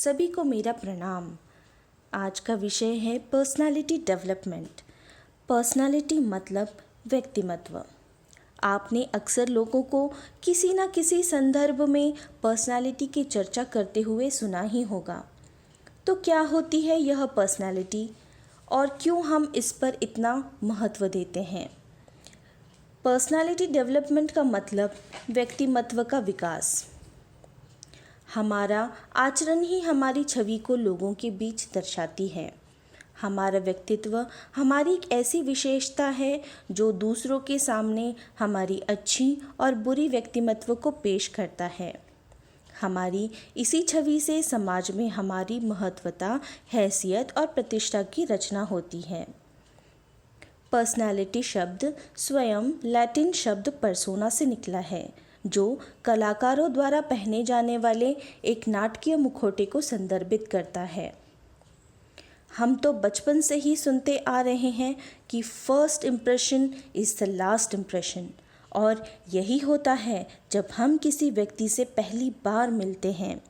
सभी को मेरा प्रणाम। आज का विषय है पर्सनालिटी डेवलपमेंट। पर्सनालिटी मतलब व्यक्तिमत्व। आपने अक्सर लोगों को किसी न किसी संदर्भ में पर्सनालिटी की चर्चा करते हुए सुना ही होगा। तो क्या होती है यह पर्सनालिटी और क्यों हम इस पर इतना महत्व देते हैं? पर्सनालिटी डेवलपमेंट का मतलब व्यक्तिमत्व का विकास। हमारा आचरण ही हमारी छवि को लोगों के बीच दर्शाती है। हमारा व्यक्तित्व हमारी एक ऐसी विशेषता है जो दूसरों के सामने हमारी अच्छी और बुरी व्यक्तिमत्व को पेश करता है। हमारी इसी छवि से समाज में हमारी महत्वता, हैसियत और प्रतिष्ठा की रचना होती है। पर्सनालिटी शब्द स्वयं लैटिन शब्द पर्सोना से निकला है, जो कलाकारों द्वारा पहने जाने वाले एक नाटकीय मुखौटे को संदर्भित करता है। हम तो बचपन से ही सुनते आ रहे हैं कि first impression is the last impression, और यही होता है जब हम किसी व्यक्ति से पहली बार मिलते हैं।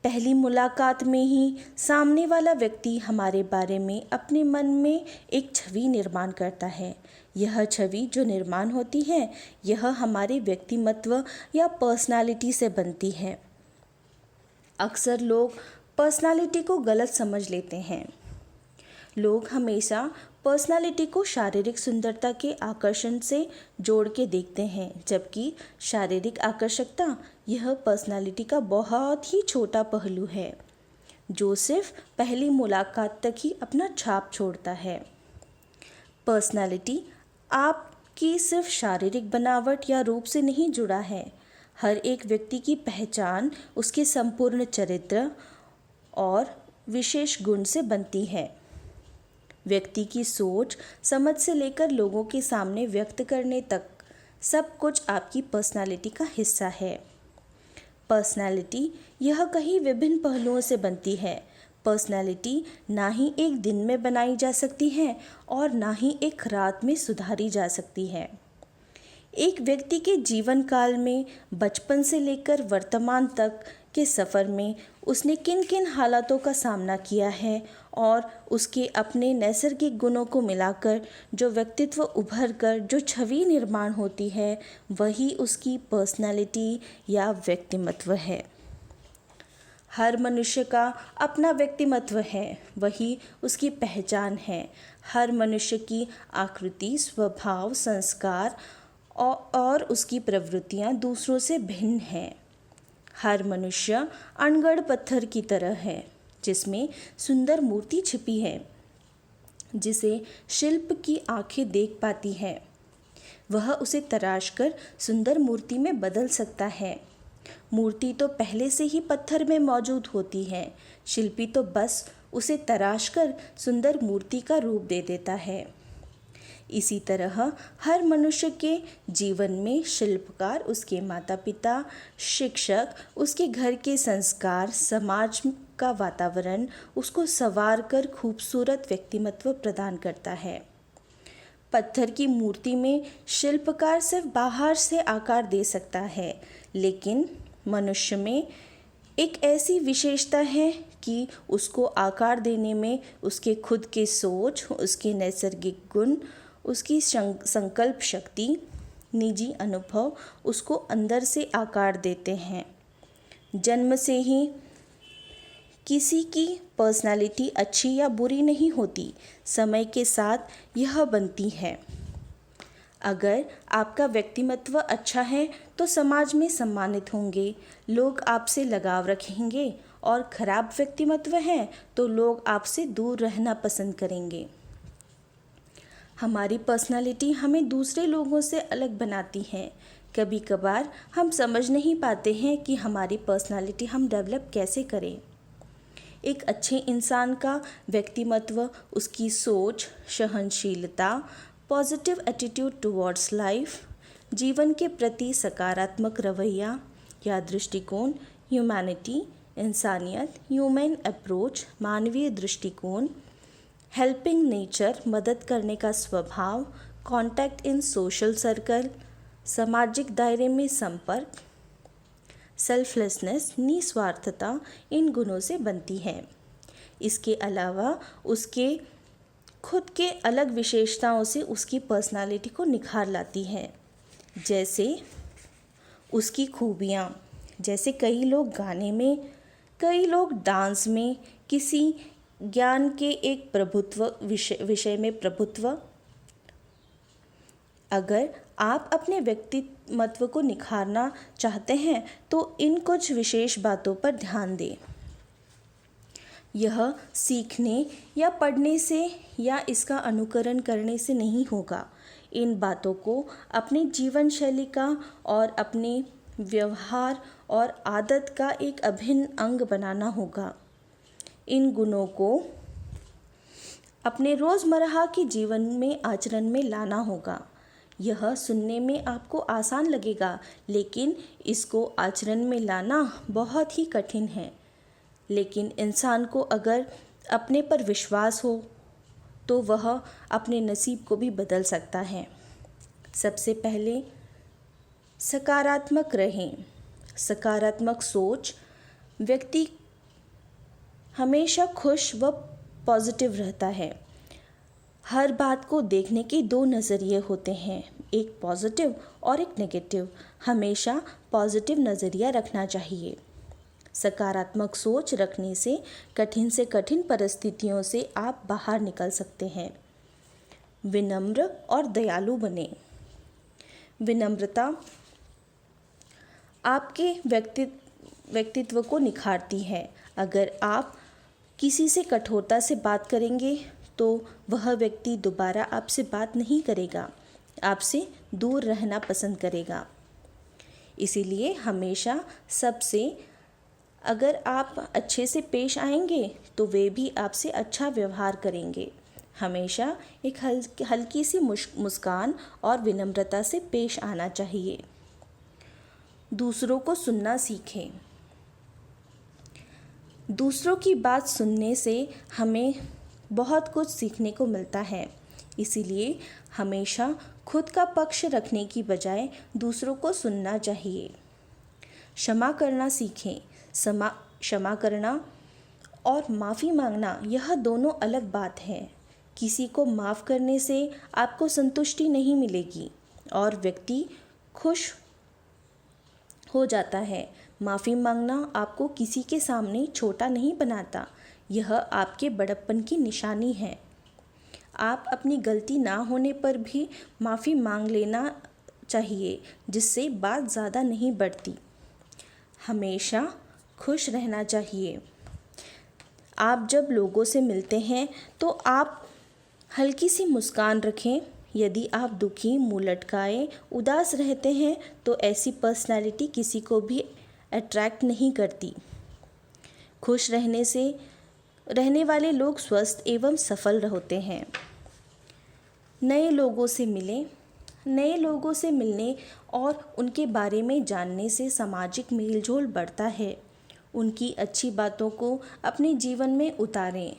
पहली मुलाकात में ही सामने वाला व्यक्ति हमारे बारे में अपने मन में एक छवि निर्माण करता है। यह छवि जो निर्माण होती है, यह हमारे व्यक्तिमत्व या पर्सनालिटी से बनती है। अक्सर लोग पर्सनालिटी को गलत समझ लेते हैं। लोग हमेशा पर्सनालिटी को शारीरिक सुंदरता के आकर्षण से जोड़ के देखते हैं, जबकि शारीरिक आकर्षकता यह पर्सनालिटी का बहुत ही छोटा पहलू है, जो सिर्फ पहली मुलाकात तक ही अपना छाप छोड़ता है। पर्सनालिटी आपकी सिर्फ शारीरिक बनावट या रूप से नहीं जुड़ा है। हर एक व्यक्ति की पहचान उसके संपूर्ण चरित्र और विशेष गुण से बनती है। व्यक्ति की सोच समझ से लेकर लोगों के सामने व्यक्त करने तक सब कुछ आपकी पर्सनालिटी का हिस्सा है। पर्सनालिटी यह कई विभिन्न पहलुओं से बनती है। पर्सनालिटी ना ही एक दिन में बनाई जा सकती है और ना ही एक रात में सुधारी जा सकती है। एक व्यक्ति के जीवन काल में बचपन से लेकर वर्तमान तक के सफ़र में उसने किन किन हालातों का सामना किया है और उसके अपने नैसर्गिक गुणों को मिलाकर जो व्यक्तित्व उभर कर जो छवि निर्माण होती है, वही उसकी पर्सनालिटी या व्यक्तिमत्व है। हर मनुष्य का अपना व्यक्तिमत्व है, वही उसकी पहचान है। हर मनुष्य की आकृति, स्वभाव, संस्कार और उसकी प्रवृत्तियाँ दूसरों से भिन्न हैं। हर मनुष्य अनगढ़ पत्थर की तरह है, जिसमें सुंदर मूर्ति छिपी है, जिसे शिल्प की आंखें देख पाती है। वह उसे तराशकर सुंदर मूर्ति में बदल सकता है। मूर्ति तो पहले से ही पत्थर में मौजूद होती है, शिल्पी तो बस उसे तराशकर सुंदर मूर्ति का रूप दे देता है। इसी तरह हर मनुष्य के जीवन में शिल्पकार उसके माता पिता, शिक्षक, उसके घर के संस्कार, समाज का वातावरण उसको संवार कर खूबसूरत व्यक्तिमत्व प्रदान करता है। पत्थर की मूर्ति में शिल्पकार सिर्फ बाहर से आकार दे सकता है, लेकिन मनुष्य में एक ऐसी विशेषता है कि उसको आकार देने में उसके खुद के सोच, उसके नैसर्गिक गुण, उसकी संकल्प शक्ति, निजी अनुभव उसको अंदर से आकार देते हैं। जन्म से ही किसी की पर्सनालिटी अच्छी या बुरी नहीं होती, समय के साथ यह बनती है। अगर आपका व्यक्तिमत्व अच्छा है तो समाज में सम्मानित होंगे, लोग आपसे लगाव रखेंगे, और खराब व्यक्तिमत्व है तो लोग आपसे दूर रहना पसंद करेंगे। हमारी पर्सनालिटी हमें दूसरे लोगों से अलग बनाती है। कभी कभार हम समझ नहीं पाते हैं कि हमारी पर्सनालिटी हम डेवलप कैसे करें। एक अच्छे इंसान का व्यक्तिमत्व उसकी सोच, सहनशीलता, पॉजिटिव एटीट्यूड टुवर्ड्स लाइफ, जीवन के प्रति सकारात्मक रवैया या दृष्टिकोण, ह्यूमैनिटी, इंसानियत, ह्यूमन अप्रोच, मानवीय दृष्टिकोण, हेल्पिंग नेचर, मदद करने का स्वभाव, कॉन्टैक्ट इन सोशल सर्कल, सामाजिक दायरे में संपर्क, सेल्फलेसनेस, निस्वार्थता इन गुणों से बनती है। इसके अलावा उसके खुद के अलग विशेषताओं से उसकी पर्सनालिटी को निखार लाती है। जैसे उसकी खूबियाँ, जैसे कई लोग गाने में, कई लोग डांस में, किसी ज्ञान के एक विषय में प्रभुत्व। अगर आप अपने व्यक्तिमत्व को निखारना चाहते हैं तो इन कुछ विशेष बातों पर ध्यान दें। यह सीखने या पढ़ने से या इसका अनुकरण करने से नहीं होगा। इन बातों को अपनी जीवन शैली का और अपने व्यवहार और आदत का एक अभिन्न अंग बनाना होगा। इन गुणों को अपने रोज़मर्रा के जीवन में आचरण में लाना होगा। यह सुनने में आपको आसान लगेगा, लेकिन इसको आचरण में लाना बहुत ही कठिन है। लेकिन इंसान को अगर अपने पर विश्वास हो तो वह अपने नसीब को भी बदल सकता है। सबसे पहले सकारात्मक रहें। सकारात्मक सोच व्यक्ति हमेशा खुश व पॉजिटिव रहता है। हर बात को देखने के दो नज़रिए होते हैं, एक पॉजिटिव और एक नेगेटिव। हमेशा पॉजिटिव नज़रिया रखना चाहिए। सकारात्मक सोच रखने से कठिन परिस्थितियों से आप बाहर निकल सकते हैं। विनम्र और दयालु बने। विनम्रता आपके व्यक्तित्व को निखारती है। अगर आप किसी से कठोरता से बात करेंगे तो वह व्यक्ति दोबारा आपसे बात नहीं करेगा, आपसे दूर रहना पसंद करेगा। इसीलिए हमेशा सबसे अगर आप अच्छे से पेश आएंगे तो वे भी आपसे अच्छा व्यवहार करेंगे। हमेशा एक हल्की सी मुस्कान और विनम्रता से पेश आना चाहिए। दूसरों को सुनना सीखें। दूसरों की बात सुनने से हमें बहुत कुछ सीखने को मिलता है। इसीलिए हमेशा खुद का पक्ष रखने की बजाय दूसरों को सुनना चाहिए। क्षमा करना सीखें। क्षमा करना और माफ़ी मांगना यह दोनों अलग बात है। किसी को माफ़ करने से आपको संतुष्टि नहीं मिलेगी और व्यक्ति खुश हो जाता है। माफ़ी मांगना आपको किसी के सामने छोटा नहीं बनाता, यह आपके बड़प्पन की निशानी है। आप अपनी गलती ना होने पर भी माफ़ी मांग लेना चाहिए, जिससे बात ज़्यादा नहीं बढ़ती। हमेशा खुश रहना चाहिए। आप जब लोगों से मिलते हैं तो आप हल्की सी मुस्कान रखें। यदि आप दुखी, मुँह लटकाए, उदास रहते हैं तो ऐसी पर्सनैलिटी किसी को भी अट्रैक्ट नहीं करती। खुश रहने वाले लोग स्वस्थ एवं सफल होते हैं। नए लोगों से मिलने और उनके बारे में जानने से सामाजिक मेलजोल बढ़ता है। उनकी अच्छी बातों को अपने जीवन में उतारें।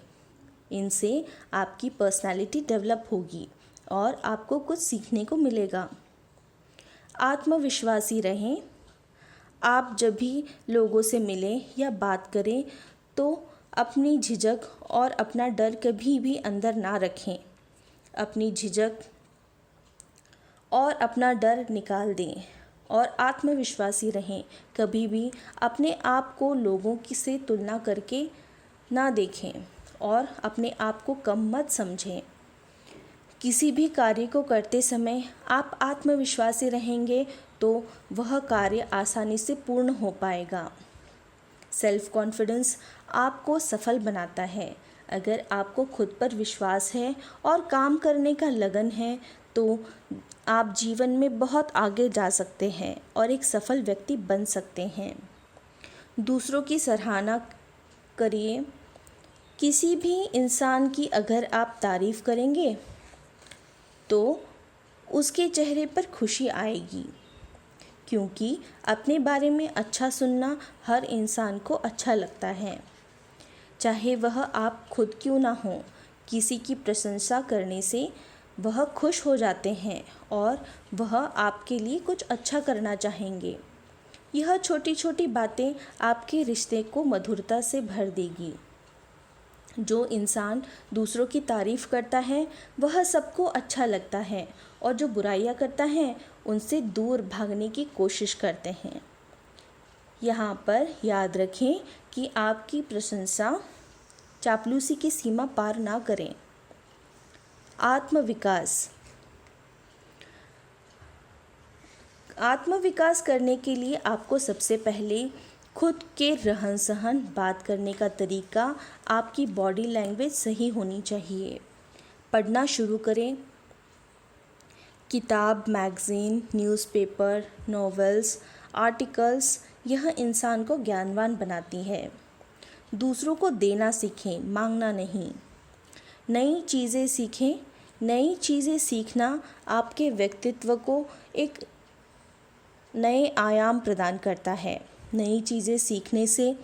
इनसे आपकी पर्सनालिटी डेवलप होगी और आपको कुछ सीखने को मिलेगा। आत्मविश्वासी रहें। आप जब भी लोगों से मिलें या बात करें तो अपनी झिझक और अपना डर कभी भी अंदर ना रखें। अपनी झिझक और अपना डर निकाल दें और आत्मविश्वासी रहें। कभी भी अपने आप को लोगों से तुलना करके ना देखें और अपने आप को कम मत समझें। किसी भी कार्य को करते समय आप आत्मविश्वासी रहेंगे तो वह कार्य आसानी से पूर्ण हो पाएगा। सेल्फ कॉन्फिडेंस आपको सफल बनाता है। अगर आपको खुद पर विश्वास है और काम करने का लगन है तो आप जीवन में बहुत आगे जा सकते हैं और एक सफल व्यक्ति बन सकते हैं। दूसरों की सराहना करिए। किसी भी इंसान की अगर आप तारीफ़ करेंगे तो उसके चेहरे पर खुशी आएगी, क्योंकि अपने बारे में अच्छा सुनना हर इंसान को अच्छा लगता है, चाहे वह आप खुद क्यों ना हो। किसी की प्रशंसा करने से वह खुश हो जाते हैं और वह आपके लिए कुछ अच्छा करना चाहेंगे। यह छोटी छोटी बातें आपके रिश्ते को मधुरता से भर देगी। जो इंसान दूसरों की तारीफ़ करता है वह सबको अच्छा लगता है, और जो बुराइयां करता है उनसे दूर भागने की कोशिश करते हैं। यहाँ पर याद रखें कि आपकी प्रशंसा चापलूसी की सीमा पार ना करें। आत्मविकास करने के लिए आपको सबसे पहले खुद के रहन सहन, बात करने का तरीका, आपकी बॉडी लैंग्वेज सही होनी चाहिए। पढ़ना शुरू करें। किताब, मैगज़ीन, न्यूज़पेपर, नॉवेल्स, आर्टिकल्स, यह इंसान को ज्ञानवान बनाती है। दूसरों को देना सीखें, मांगना नहीं। नई चीज़ें सीखें। नई चीज़ें सीखना आपके व्यक्तित्व को एक नए आयाम प्रदान करता है। नई चीज़ें सीखने से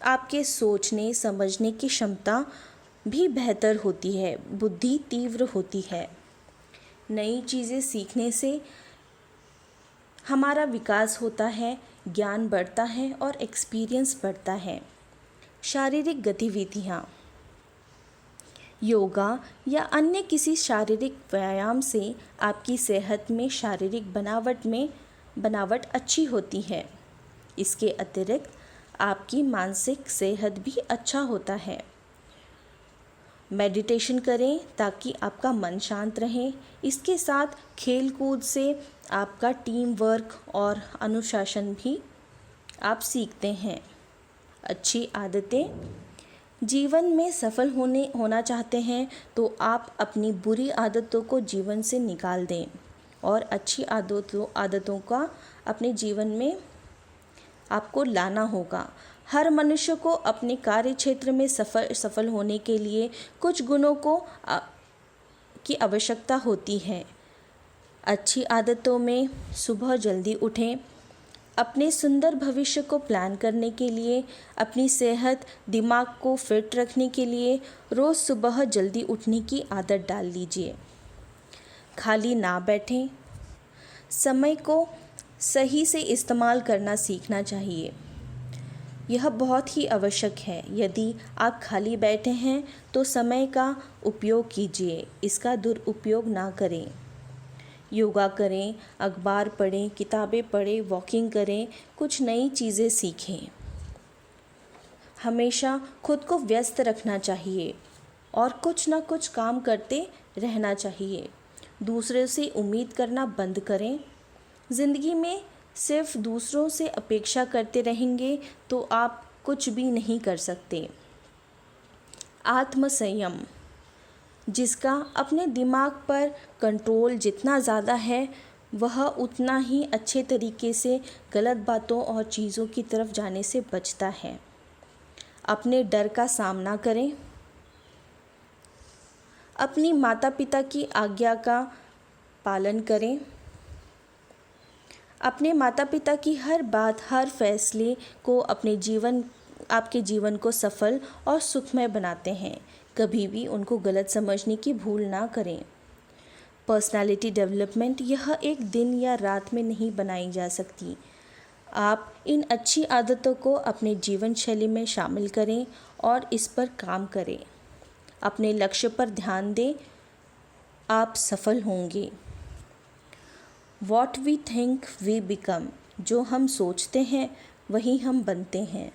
आपके सोचने समझने की क्षमता भी बेहतर होती है, बुद्धि तीव्र होती है। नई चीज़ें सीखने से हमारा विकास होता है, ज्ञान बढ़ता है और एक्सपीरियंस बढ़ता है। शारीरिक गतिविधियाँ, योगा या अन्य किसी शारीरिक व्यायाम से आपकी सेहत में शारीरिक बनावट अच्छी होती है। इसके अतिरिक्त आपकी मानसिक सेहत भी अच्छा होता है। मेडिटेशन करें ताकि आपका मन शांत रहे। इसके साथ खेल कूद से आपका टीम वर्क और अनुशासन भी आप सीखते हैं। अच्छी आदतें, जीवन में सफल होना चाहते हैं तो आप अपनी बुरी आदतों को जीवन से निकाल दें और अच्छी आदतों का अपने जीवन में आपको लाना होगा। हर मनुष्य को अपने कार्य क्षेत्र में सफल होने के लिए कुछ गुणों की आवश्यकता होती है। अच्छी आदतों में सुबह जल्दी उठें। अपने सुंदर भविष्य को प्लान करने के लिए, अपनी सेहत, दिमाग को फिट रखने के लिए रोज़ सुबह जल्दी उठने की आदत डाल लीजिए। खाली ना बैठें। समय को सही से इस्तेमाल करना सीखना चाहिए। यह बहुत ही आवश्यक है। यदि आप खाली बैठे हैं तो समय का उपयोग कीजिए, इसका दुरुपयोग ना करें। योगा करें, अखबार पढ़ें, किताबें पढ़ें, वॉकिंग करें, कुछ नई चीज़ें सीखें। हमेशा खुद को व्यस्त रखना चाहिए और कुछ ना कुछ काम करते रहना चाहिए। दूसरे से उम्मीद करना बंद करें। ज़िंदगी में सिर्फ दूसरों से अपेक्षा करते रहेंगे तो आप कुछ भी नहीं कर सकते। आत्मसंयम, जिसका अपने दिमाग पर कंट्रोल जितना ज़्यादा है वह उतना ही अच्छे तरीके से गलत बातों और चीज़ों की तरफ जाने से बचता है। अपने डर का सामना करें। अपनी माता पिता की आज्ञा का पालन करें। अपने माता पिता की हर बात, हर फैसले को आपके जीवन को सफल और सुखमय बनाते हैं। कभी भी उनको गलत समझने की भूल ना करें। पर्सनालिटी डेवलपमेंट, यह एक दिन या रात में नहीं बनाई जा सकती। आप इन अच्छी आदतों को अपने जीवन शैली में शामिल करें और इस पर काम करें। अपने लक्ष्य पर ध्यान दें, आप सफल होंगे। What we think we become, जो हम सोचते हैं वही हम बनते हैं।